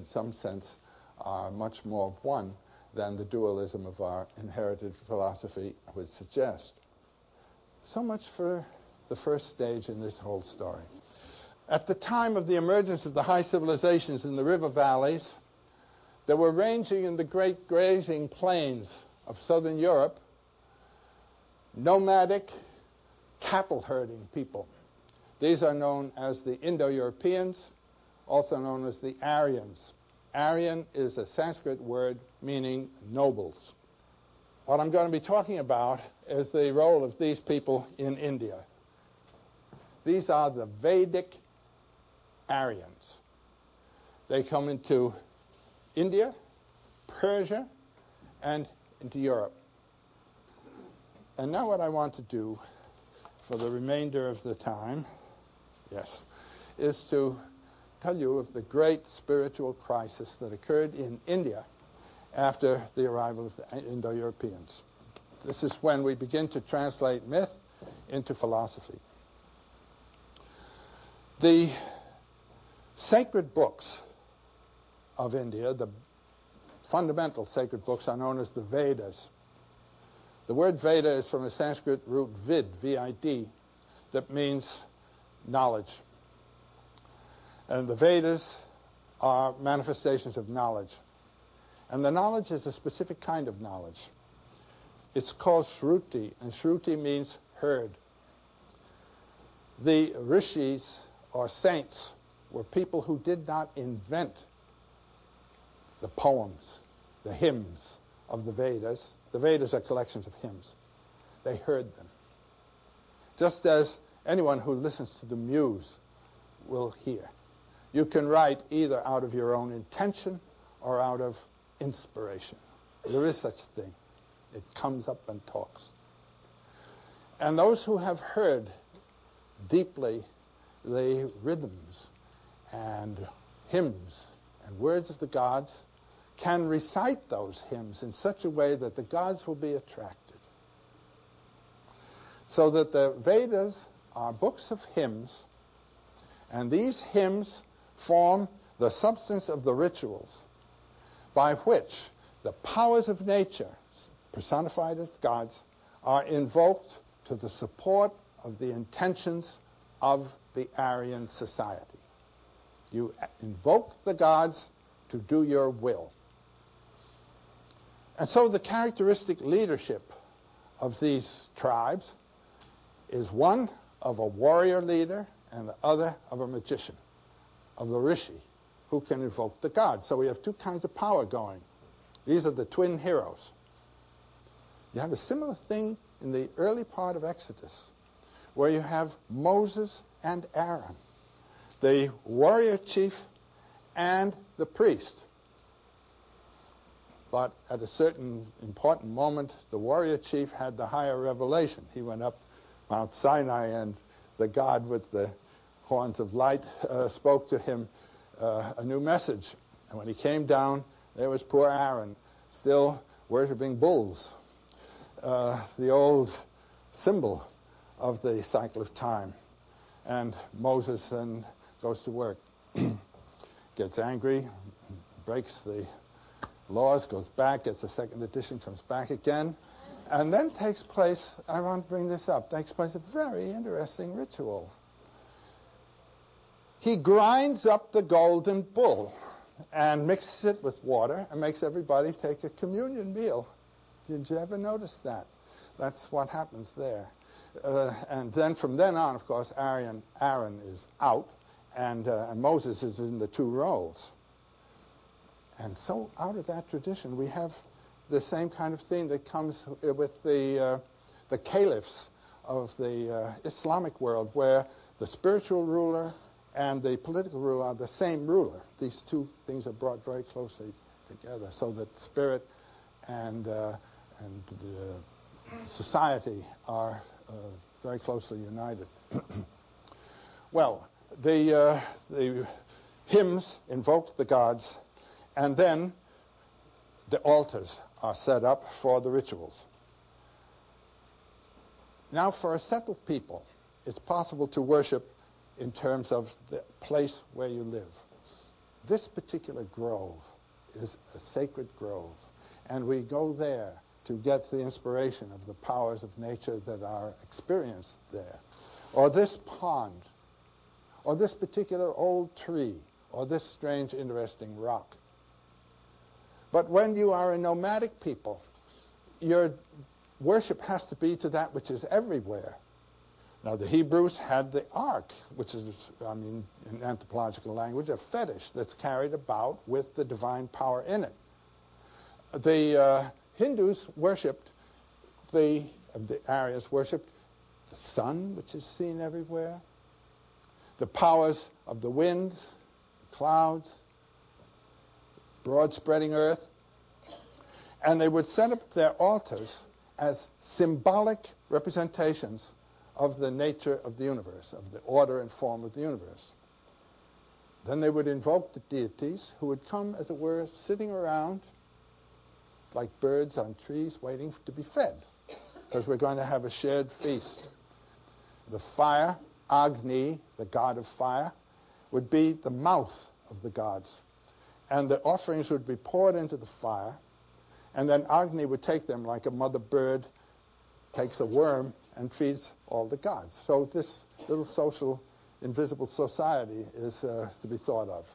in some sense, are much more one than the dualism of our inherited philosophy would suggest. So much for the first stage in this whole story. At the time of the emergence of the high civilizations in the river valleys, there were ranging in the great grazing plains of southern Europe nomadic cattle herding people. These are known as the Indo-Europeans, also known as the Aryans. Aryan is a Sanskrit word meaning nobles. What I'm going to be talking about is the role of these people in India. These are the Vedic Aryans. They come into India, Persia, and into Europe. And now what I want to do for the remainder of the time, is to tell you of the great spiritual crisis that occurred in India after the arrival of the Indo-Europeans. This is when we begin to translate myth into philosophy. The sacred books of India, the fundamental sacred books, are known as the Vedas. The word Veda is from a Sanskrit root vid, V-I-D, that means knowledge. And the Vedas are manifestations of knowledge. And the knowledge is a specific kind of knowledge. It's called Shruti, and Shruti means heard. The rishis, or saints, were people who did not invent the poems, the hymns of the Vedas. The Vedas are collections of hymns. They heard them. Just as anyone who listens to the muse will hear. You can write either out of your own intention or out of inspiration. There is such a thing. It comes up and talks. And those who have heard deeply the rhythms and hymns and words of the gods can recite those hymns in such a way that the gods will be attracted. So that the Vedas are books of hymns, and these hymns form the substance of the rituals by which the powers of nature, personified as gods, are invoked to the support of the intentions of the Aryan society. You invoke the gods to do your will. And so the characteristic leadership of these tribes is one of a warrior leader and the other of a magician, of the rishi, who can invoke the gods. So we have two kinds of power going. These are the twin heroes. You have a similar thing in the early part of Exodus, where you have Moses and Aaron, the warrior chief and the priest. But at a certain important moment, the warrior chief had the higher revelation. He went up Mount Sinai, and the God with the horns of light spoke to him a new message. And when he came down, there was poor Aaron, still worshiping bulls, the old symbol of the cycle of time. And Moses then goes to work, gets angry, breaks the laws, goes back, gets a second edition, comes back again, and then takes place, I want to bring this up, takes place a very interesting ritual. He grinds up the golden bull and mixes it with water and makes everybody take a communion meal. Did you ever notice that? That's what happens there. And then from then on, of course, Aaron is out, and Moses is in the two roles. And so out of that tradition, we have the same kind of thing that comes with the caliphs of the Islamic world, where the spiritual ruler and the political ruler are the same ruler. These two things are brought very closely together, so that spirit and society are very closely united. Well, the hymns invoke the gods, and then the altars are set up for the rituals. Now, for a settled people, it's possible to worship in terms of the place where you live. this particular grove is a sacred grove, and we go there to get the inspiration of the powers of nature that are experienced there. Or this pond, or this particular old tree, or this strange, interesting rock. But when you are a nomadic people, your worship has to be to that which is everywhere. Now, the Hebrews had the ark, which is, in anthropological language, a fetish that's carried about with the divine power in it. The Hindus worshipped, the Aryas worshipped the sun, which is seen everywhere, the powers of the winds, the clouds, broad-spreading earth, and they would set up their altars as symbolic representations of the nature of the universe, of the order and form of the universe. Then they would invoke the deities who would come, as it were, sitting around like birds on trees waiting to be fed, because we're going to have a shared feast. The fire, Agni, the god of fire, would be the mouth of the gods. And the offerings would be poured into the fire, and then Agni would take them like a mother bird takes a worm and feeds all the gods. So this little social, invisible society is to be thought of.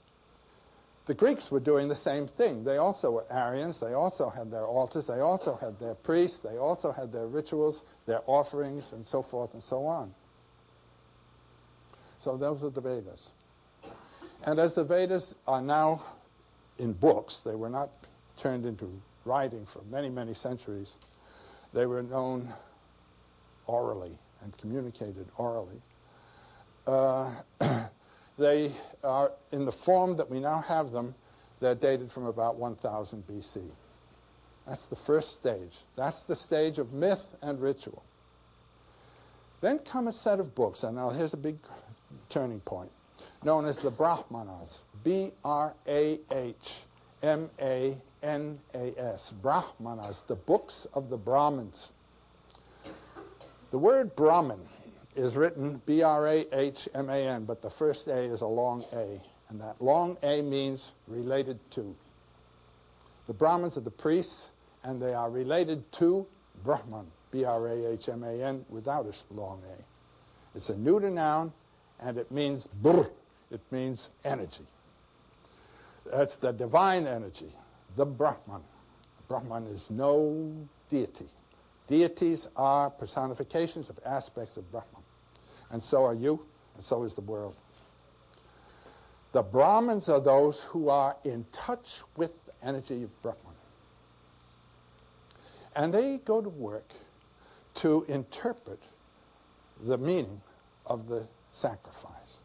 The Greeks were doing the same thing. They also were Aryans. They also had their altars. They also had their priests. They also had their rituals, their offerings, and so forth and so on. So those are the Vedas. And as the Vedas are now in books, they were not turned into writing for many, many centuries. They were known orally and communicated orally. They are in the form that we now have them. They're dated from about 1000 BC. That's the first stage. That's the stage of myth and ritual. Then come a set of books, and now here's a big turning point, known as the Brahmanas, B-R-A-H-M-A-N-A-S, Brahmanas, the books of the Brahmins. The word Brahmin is written B-R-A-H-M-A-N, but the first A is a long A, and that long A means related to. The Brahmins are the priests, and they are related to Brahman, B-R-A-H-M-A-N, without a long A. It's a neuter noun, and it means brr, it means energy. That's the divine energy, the Brahman. Brahman is no deity. Deities are personifications of aspects of Brahman. And so are you, and so is the world. The Brahmins are those who are in touch with the energy of Brahman. And they go to work to interpret the meaning of the sacrifice.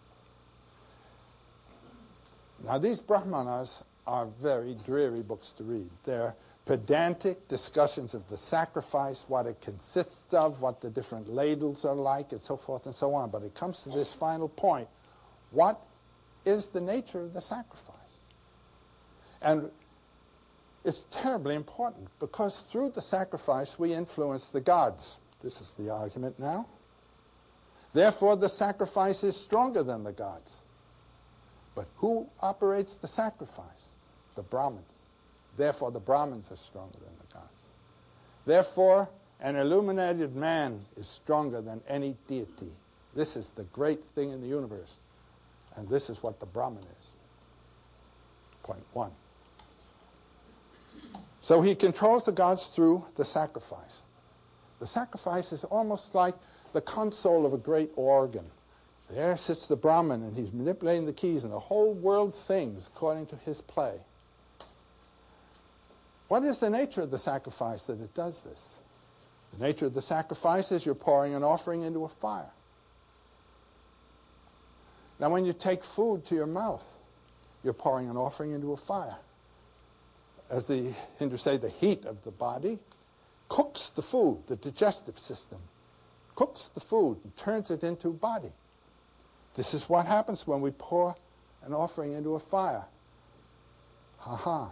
Now, these Brahmanas are very dreary books to read. They're pedantic discussions of the sacrifice, what it consists of, what the different ladles are like, and so forth and so on. But it comes to this final point. What is the nature of the sacrifice? And it's terribly important, because through the sacrifice we influence the gods. This is the argument now. Therefore, the sacrifice is stronger than the gods. But who operates the sacrifice? The Brahmins. Therefore, the Brahmins are stronger than the gods. Therefore, an illuminated man is stronger than any deity. This is the great thing in the universe. And this is what the Brahman is. Point one. So he controls the gods through the sacrifice. The sacrifice is almost like the console of a great organ. There sits the Brahman, and he's manipulating the keys, and the whole world sings according to his play. What is the nature of the sacrifice that it does this? The nature of the sacrifice is you're pouring an offering into a fire. Now, when you take food to your mouth, you're pouring an offering into a fire. As the Hindus say, the heat of the body cooks the food, the digestive system, cooks the food and turns it into body. This is what happens when we pour an offering into a fire. Ha-ha.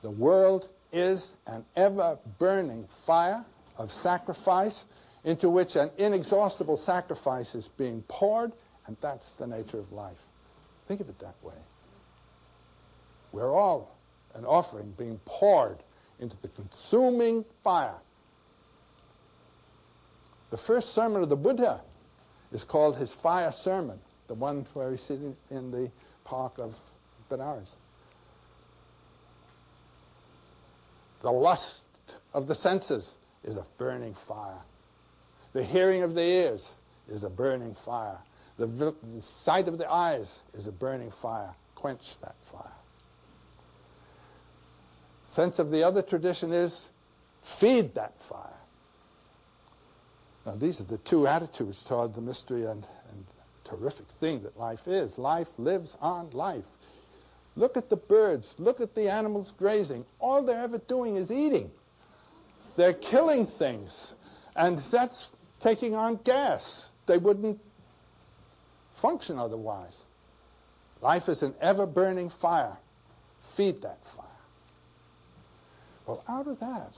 The world is an ever-burning fire of sacrifice into which an inexhaustible sacrifice is being poured, and that's the nature of life. Think of it that way. We're all an offering being poured into the consuming fire. The first sermon of the Buddha is called his fire sermon, the one where he's sitting in the park of Benares. The lust of the senses is a burning fire. The hearing of the ears is a burning fire. The sight of the eyes is a burning fire. Quench that fire. Sense of the other tradition is feed that fire. Now these are the two attitudes toward the mystery and terrific thing that life is. Life lives on life. Look at the birds. Look at the animals grazing. All they're ever doing is eating. They're killing things. And that's taking on gas. They wouldn't function otherwise. Life is an ever-burning fire. Feed that fire. Well, out of that,